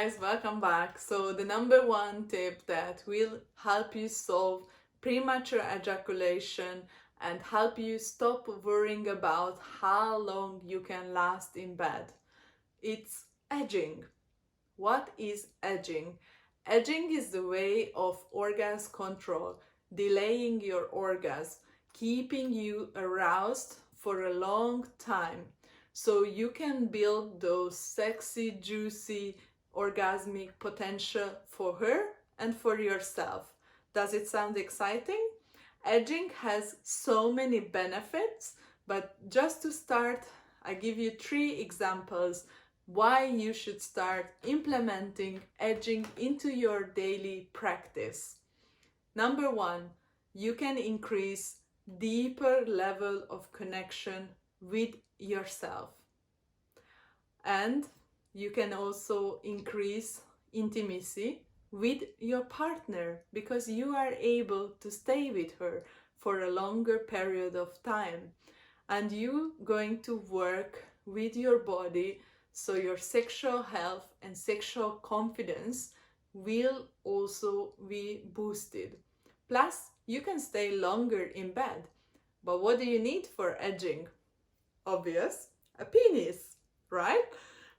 guys, welcome back. So the number one tip that will help you solve premature ejaculation and help you stop worrying about how long you can last in bed, it's edging. What is edging? Edging is the way of orgasm control, delaying your orgasm, keeping you aroused for a long time so you can build those sexy, juicy, orgasmic potential for her and for yourself. Does it sound exciting? Edging has so many benefits, but just to start, I give you 3 examples why you should start implementing edging into your daily practice. Number 1, you can increase deeper level of connection with yourself. And you can also increase intimacy with your partner because you are able to stay with her for a longer period of time. And you going to work with your body so your sexual health and sexual confidence will also be boosted. Plus, you can stay longer in bed. But what do you need for edging? Obvious, a penis, right?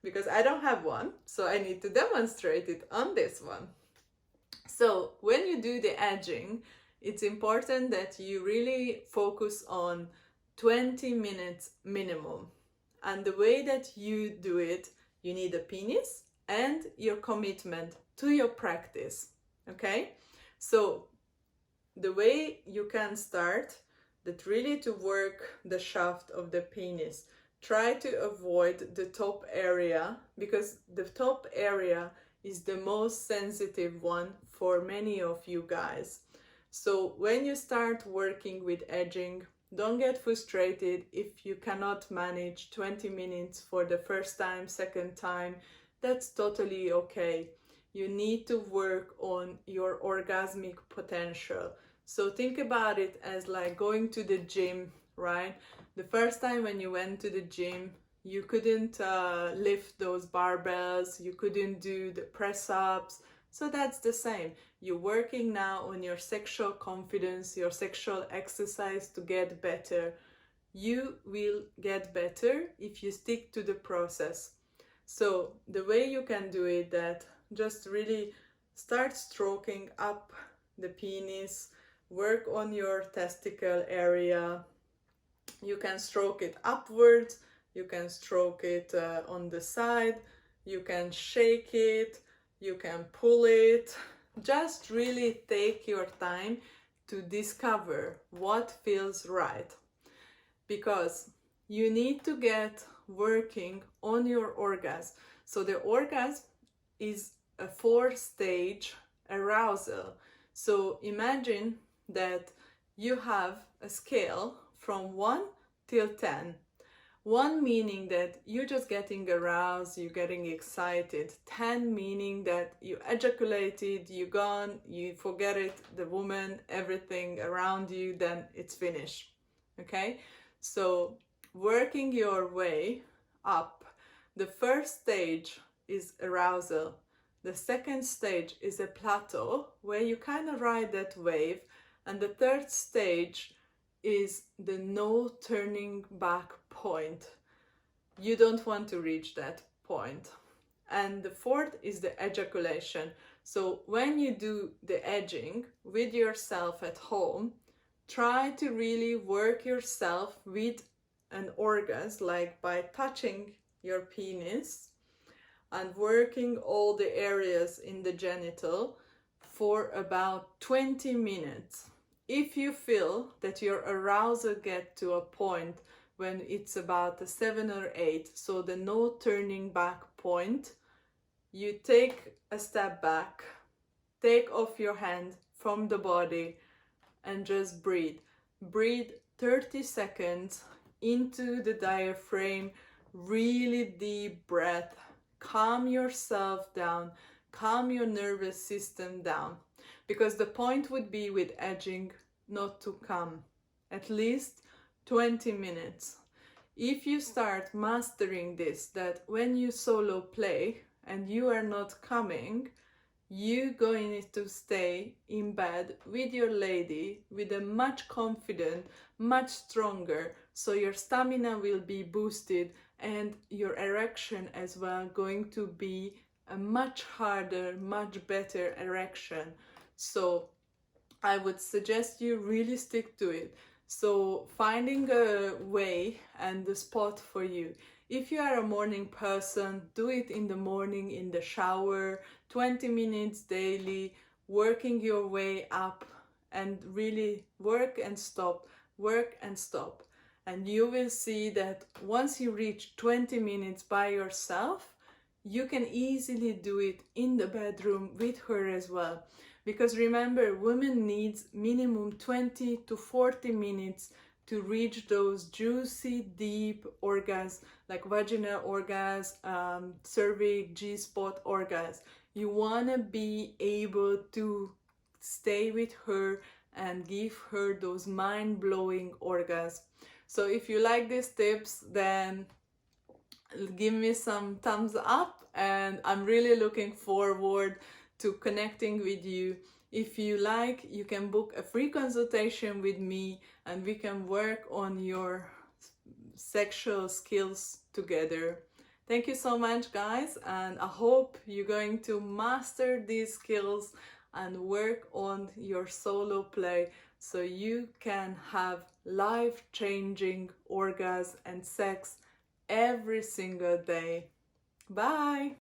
Because I don't have one, so I need to demonstrate it on this one. So when you do the edging, it's important that you really focus on 20 minutes minimum. And the way that you do it, you need a penis and your commitment to your practice, okay? So the way you can start, that really to work the shaft of the penis, try to avoid the top area because the top area is the most sensitive one for many of you guys. So when you start working with edging, don't get frustrated if you cannot manage 20 minutes for the first time, second time. That's totally okay. You need to work on your orgasmic potential. So think about it as like going to the gym, right? The first time when you went to the gym, you couldn't lift those barbells, you couldn't do the press-ups. So that's the same. You're working now on your sexual confidence, your sexual exercise to get better. You will get better if you stick to the process. So the way you can do it, that just really start stroking up the penis, work on your testicle area. You can stroke it upwards, you can stroke it on the side, you can shake it, you can pull it. Just really take your time to discover what feels right, because you need to get working on your orgasm. So the orgasm is a 4-stage arousal. So imagine that you have a scale from 1 till 10. 1 meaning that you're just getting aroused, you're getting excited. 10 meaning that you ejaculated, you're gone, you forget it, the woman, everything around you, then it's finished. Okay? So working your way up. The first stage is arousal. The second stage is a plateau where you kind of ride that wave. And the third stage is the no turning back point. You don't want to reach that point. And the fourth is the ejaculation. So when you do the edging with yourself at home, try to really work yourself with an orgasm, like by touching your penis and working all the areas in the genital for about 20 minutes. If you feel that your arousal gets to a point when it's about a 7 or 8, so the no turning back point, you take a step back, take off your hand from the body and just breathe. Breathe 30 seconds into the diaphragm, really deep breath. Calm yourself down, calm your nervous system down. Because the point would be with edging not to come, at least 20 minutes. If you start mastering this, that when you solo play, and you are not coming, you going to stay in bed with your lady with a much confident, much stronger, so your stamina will be boosted and your erection as well going to be a much harder, much better erection. So I would suggest you really stick to it. So finding a way and the spot for you. If you are a morning person, do it in the morning in the shower, 20 minutes daily, working your way up, and really work and stop, work and stop. And you will see that once you reach 20 minutes by yourself, you can easily do it in the bedroom with her as well. Because remember, women needs minimum 20 to 40 minutes to reach those juicy, deep orgasms, like vaginal orgasm, cervix, G-spot orgasm. You want to be able to stay with her and give her those mind-blowing orgasms. So if you like these tips, then give me some thumbs up, and I'm really looking forward to connecting with you. If you like, you can book a free consultation with me and we can work on your sexual skills together. Thank you so much, guys, and I hope you're going to master these skills and work on your solo play so you can have life-changing orgasm and sex every single day. Bye!